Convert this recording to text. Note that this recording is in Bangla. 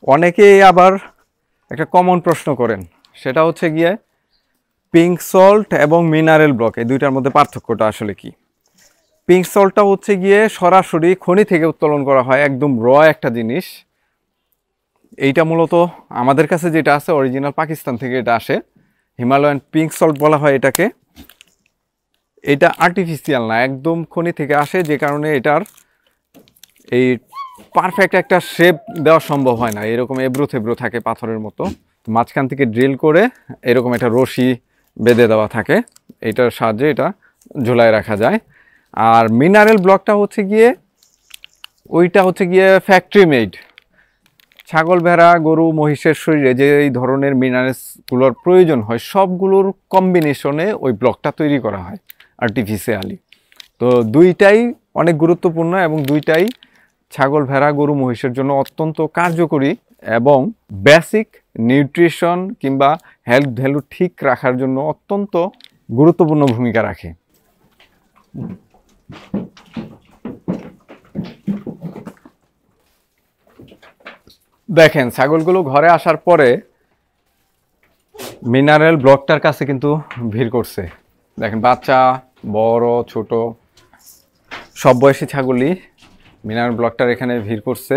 অনেকেই আবার একটা কমন প্রশ্ন করেন, সেটা হচ্ছে গিয়ে পিঙ্ক সল্ট এবং মিনারেল ব্লক এই দুইটার মধ্যে পার্থক্যটা আসলে কি। পিঙ্ক সল্টটা হচ্ছে গিয়ে সরাসরি খনি থেকে উত্তোলন করা হয়, একদম র একটা জিনিস। এইটা মূলত আমাদের কাছে যেটা আছে অরিজিনাল পাকিস্তান থেকে এটা আসে, হিমালয়ান পিঙ্ক সল্ট বলা হয় এটাকে। এটা আর্টিফিশিয়াল না, একদম খনি থেকে আসে, যে কারণে এটার এই পারফেক্ট একটা শেপ দেওয়া সম্ভব হয় না, এরকম এবড়ো থেবড়ো থাকে পাথরের মতো। মাঝখান থেকে ড্রিল করে এরকম একটা রশি বেঁধে দেওয়া থাকে, এটার সাহায্যে এটা ঝোলায় রাখা যায়। আর মিনারেল ব্লকটা হচ্ছে গিয়ে ওইটা হচ্ছে গিয়ে ফ্যাক্টরি মেড। ছাগল, ভেড়া, গরু, মহিষের শরীরে যে এই ধরনের মিনারেলসগুলোর প্রয়োজন হয় সবগুলোর কম্বিনেশনে ওই ব্লকটা তৈরি করা হয় আর্টিফিশিয়ালি। তো দুইটাই অনেক গুরুত্বপূর্ণ এবং দুইটাই ছাগল, ভেড়া, গরু, মহিষের জন্য অত্যন্ত কার্যকরী এবং বেসিক নিউট্রিশন কিংবা হেলথ ভ্যালু ঠিক রাখার জন্য অত্যন্ত গুরুত্বপূর্ণ ভূমিকা রাখে। দেখেন, ছাগলগুলো ঘরে আসার পরে মিনারেল ব্লকটার কাছে কিন্তু ভিড় করছে। দেখেন, বাচ্চা, বড়, ছোট সব বয়সী ছাগলই মিনারেল ব্লকটার এখানে ভিড় করছে।